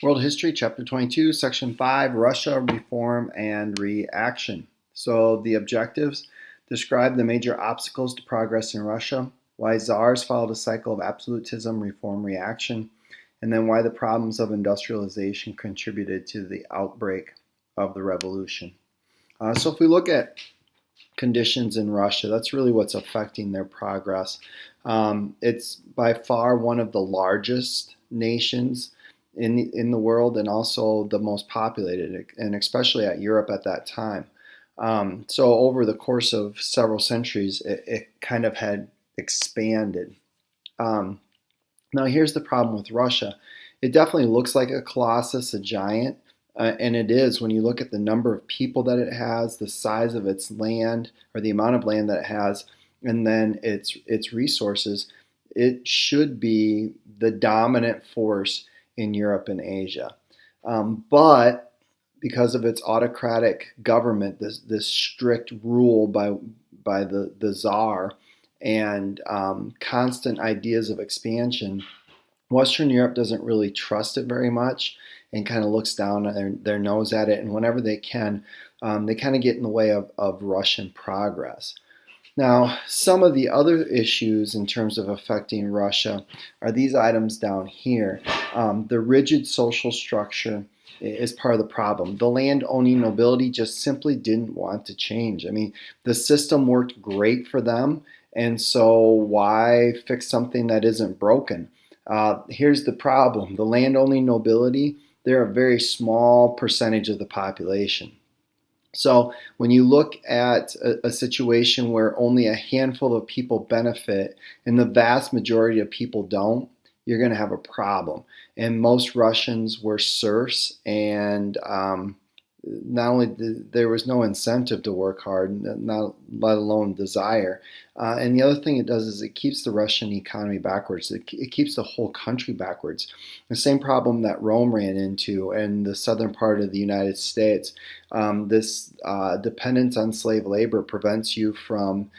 World History, Chapter 22, Section 5, Russia, Reform and Reaction. So the objectives describe the major obstacles to progress in Russia, why czars followed a cycle of absolutism, reform, reaction, and then why the problems of industrialization contributed to the outbreak of the revolution. So if we look at conditions in Russia, that's really what's affecting their progress. It's by far one of the largest nations in the world, and also the most populated, and especially at Europe at that time. So over the course of several centuries, it kind of had expanded. Now here's the problem with Russia. It definitely looks like a colossus, a giant, and it is when you look at the number of people that it has, the size of its land, or the amount of land that it has, and then its resources. It should be the dominant force in Europe and Asia. But because of its autocratic government, this strict rule by the czar, and constant ideas of expansion, Western Europe doesn't really trust it very much and kind of looks down their nose at it. And whenever they can, they kind of get in the way of Russian progress. Now, some of the other issues in terms of affecting Russia are these items down here. The rigid social structure is part of the problem. The land-owning nobility just simply didn't want to change. I mean, the system worked great for them, and so why fix something that isn't broken? Here's the problem. The land-owning nobility, they're a very small percentage of the population. So when you look at a situation where only a handful of people benefit and the vast majority of people don't, you're going to have a problem. And most Russians were serfs, and not only there was no incentive to work hard, not let alone desire. And the other thing it does is it keeps the Russian economy backwards. It keeps the whole country backwards. The same problem that Rome ran into in the southern part of the United States. This dependence on slave labor prevents you from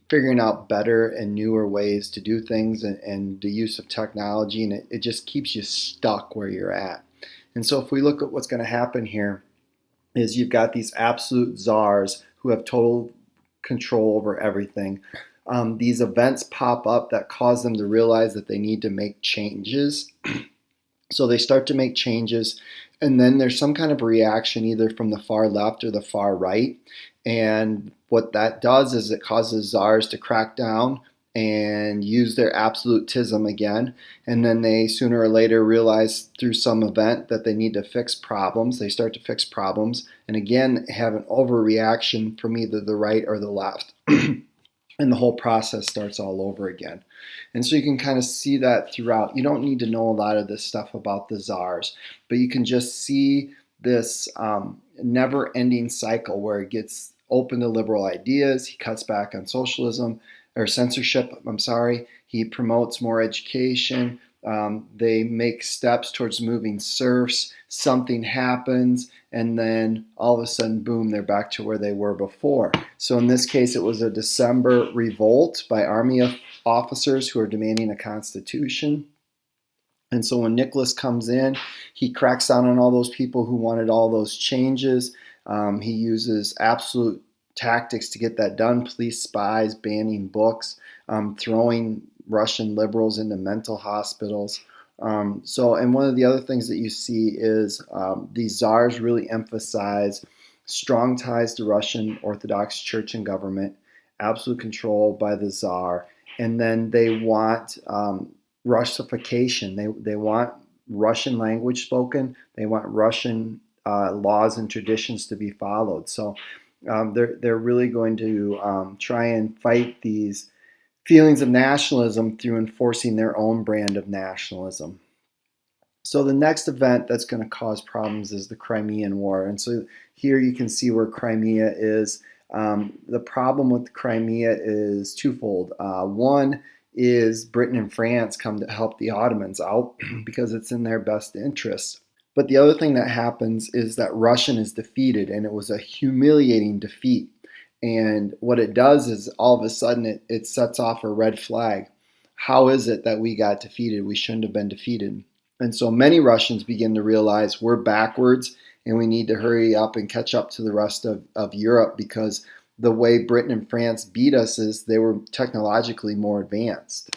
figuring out better and newer ways to do things, and the use of technology, and it just keeps you stuck where you're at. And so if we look at what's going to happen here, is you've got these absolute czars who have total control over everything. These events pop up that cause them to realize that they need to make changes. So they start to make changes, and then there's some kind of reaction either from the far left or the far right. And what that does is it causes czars to crack down and use their absolutism again. And then they sooner or later realize through some event that they need to fix problems. They start to fix problems, and again have an overreaction from either the right or the left. And the whole process starts all over again. And so you can kind of see that throughout. You don't need to know a lot of this stuff about the czars, but you can just see this never-ending cycle where it gets open to liberal ideas. He cuts back on socialism, or censorship, I'm sorry. He promotes more education. They make steps towards moving serfs. Something happens, and then all of a sudden, boom, they're back to where they were before. So in this case, it was a December revolt by army officers who are demanding a constitution. And so when Nicholas comes in, he cracks down on all those people who wanted all those changes. He uses absolute tactics to get that done. Police spies, banning books, throwing Russian liberals into mental hospitals. And one of the other things that you see is these czars really emphasize strong ties to Russian Orthodox Church and government, absolute control by the czar, and then they want Russification. They want Russian language spoken. They want Russian laws and traditions to be followed. So they're really going to try and fight these feelings of nationalism through enforcing their own brand of nationalism. So the next event that's going to cause problems is the Crimean War. And so here you can see where Crimea is. The problem with Crimea is twofold. One is Britain and France come to help the Ottomans out because it's in their best interest. But the other thing that happens is that Russia is defeated, and it was a humiliating defeat. And what it does is all of a sudden it sets off a red flag. How is it that we got defeated? We shouldn't have been defeated. And so many Russians begin to realize we're backwards and we need to hurry up and catch up to the rest of Europe, because the way Britain and France beat us is they were technologically more advanced.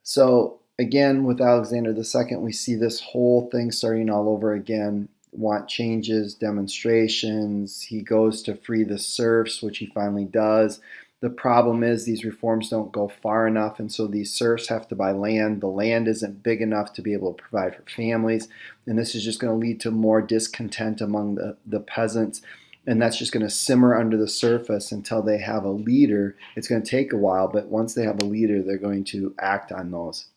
So again, with Alexander II, we see this whole thing starting all over again. Want changes, demonstrations. He goes to free the serfs, which he finally does. The problem is these reforms don't go far enough, and so these serfs have to buy land. The land isn't big enough to be able to provide for families, and this is just going to lead to more discontent among the peasants, and that's just going to simmer under the surface until they have a leader. It's going to take a while, but once they have a leader, they're going to act on those.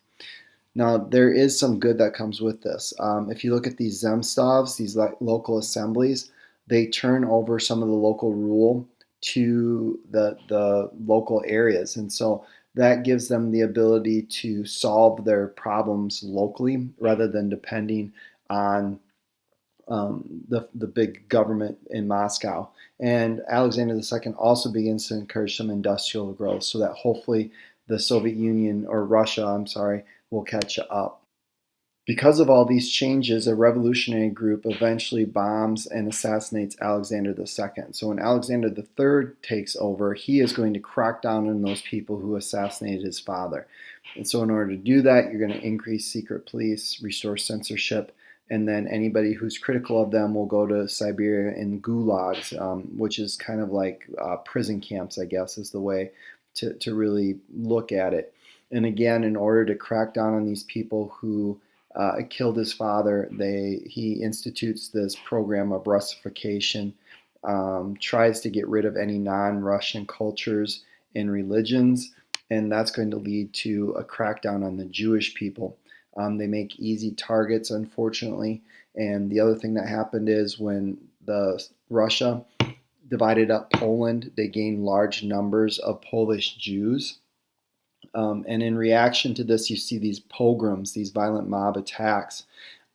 Now, there is some good that comes with this. If you look at these zemstvos, these local assemblies, they turn over some of the local rule to the local areas. And so that gives them the ability to solve their problems locally rather than depending on the big government in Moscow. And Alexander II also begins to encourage some industrial growth so that hopefully the Soviet Union, or Russia, I'm sorry, will catch up. Because of all these changes, a revolutionary group eventually bombs and assassinates Alexander II. So when Alexander III takes over, he is going to crack down on those people who assassinated his father. And so in order to do that, you're going to increase secret police, restore censorship, and then anybody who's critical of them will go to Siberia in gulags, which is kind of like prison camps, I guess, is the way to really look at it. And again, in order to crack down on these people who killed his father, he institutes this program of Russification, tries to get rid of any non-Russian cultures and religions, and that's going to lead to a crackdown on the Jewish people. They make easy targets, unfortunately, and the other thing that happened is when Russia divided up Poland, they gained large numbers of Polish Jews. And in reaction to this, you see these pogroms, these violent mob attacks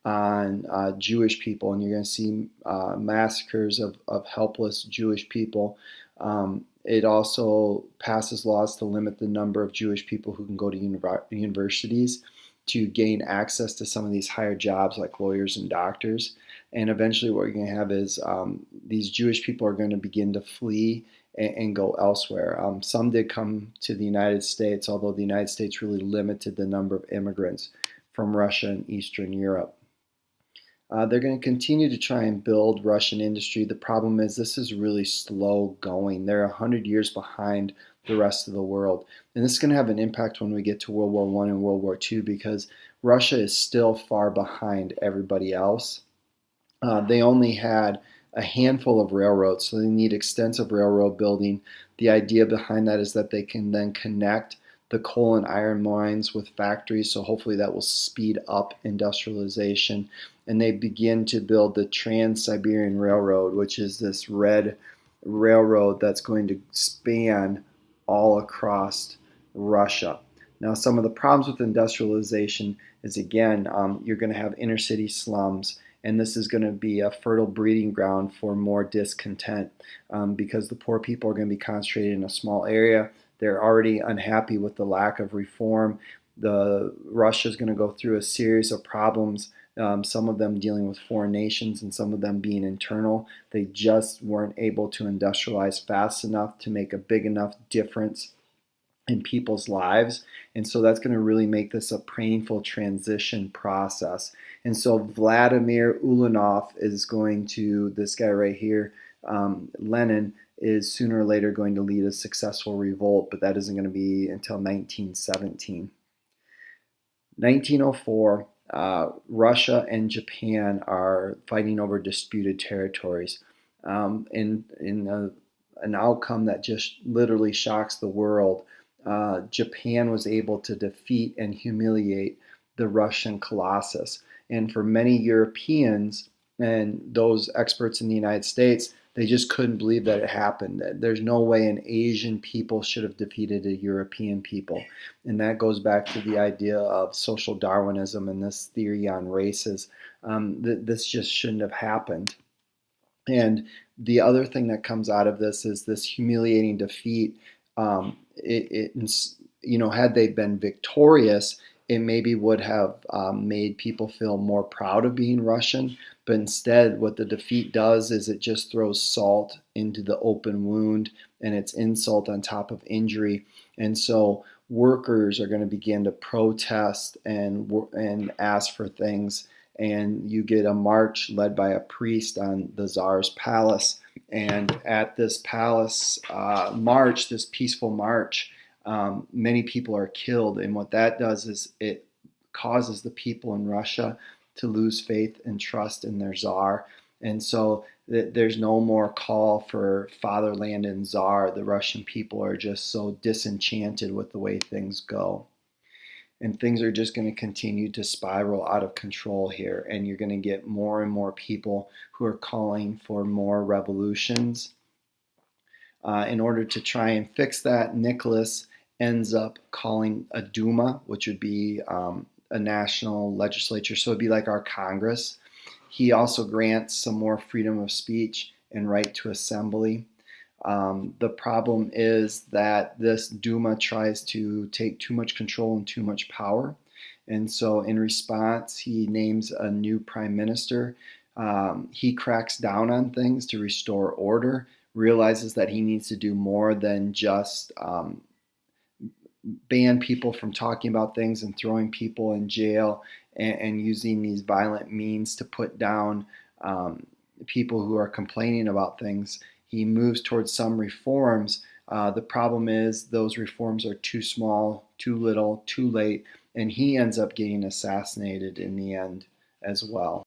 on Jewish people, and you're going to see massacres of helpless Jewish people. It also passes laws to limit the number of Jewish people who can go to universities to gain access to some of these higher jobs like lawyers and doctors. And eventually what you're going to have is these Jewish people are going to begin to flee and go elsewhere. Some did come to the United States, although the United States really limited the number of immigrants from Russia and Eastern Europe. They're going to continue to try and build Russian industry. The problem is this is really slow going. They're 100 years behind the rest of the world. And this is going to have an impact when we get to World War I and World War II, because Russia is still far behind everybody else. They only had a handful of railroads, so they need extensive railroad building. The idea behind that is that they can then connect the coal and iron mines with factories, so hopefully that will speed up industrialization. And they begin to build the Trans-Siberian Railroad, which is this red railroad that's going to span all across Russia. Now, some of the problems with industrialization is, again, you're going to have inner city slums, and this is going to be a fertile breeding ground for more discontent because the poor people are going to be concentrated in a small area. They're already unhappy with the lack of reform. Russia is going to go through a series of problems, some of them dealing with foreign nations and some of them being internal. They just weren't able to industrialize fast enough to make a big enough difference in people's lives. And so that's going to really make this a painful transition process. And so Vladimir Ulyanov is going to, this guy right here, Lenin, is sooner or later going to lead a successful revolt, but that isn't going to be until 1917. 1904, Russia and Japan are fighting over disputed territories. In an outcome that just literally shocks the world, Japan was able to defeat and humiliate the Russian Colossus. And for many Europeans and those experts in the United States, they just couldn't believe that it happened. There's no way an Asian people should have defeated a European people. And that goes back to the idea of social Darwinism and this theory on races. This just shouldn't have happened. And the other thing that comes out of this is this humiliating defeat. Had they been victorious, it maybe would have made people feel more proud of being Russian, but instead what the defeat does is it just throws salt into the open wound, and it's insult on top of injury. And so workers are going to begin to protest and ask for things, and you get a march led by a priest on the Czar's palace. And at this palace march, this peaceful march, many people are killed, and what that does is it causes the people in Russia to lose faith and trust in their czar. And so there's no more call for fatherland and czar. The Russian people are just so disenchanted with the way things go. And things are just going to continue to spiral out of control here. And you're going to get more and more people who are calling for more revolutions. In order to try and fix that, Nicholas ends up calling a Duma, which would be a national legislature. So it'd be like our Congress. He also grants some more freedom of speech and right to assembly. The problem is that this Duma tries to take too much control and too much power. And so in response, he names a new prime minister. He cracks down on things to restore order, realizes that he needs to do more than just ban people from talking about things and throwing people in jail and using these violent means to put down people who are complaining about things. He moves towards some reforms. The problem is those reforms are too small, too little, too late, and he ends up getting assassinated in the end as well.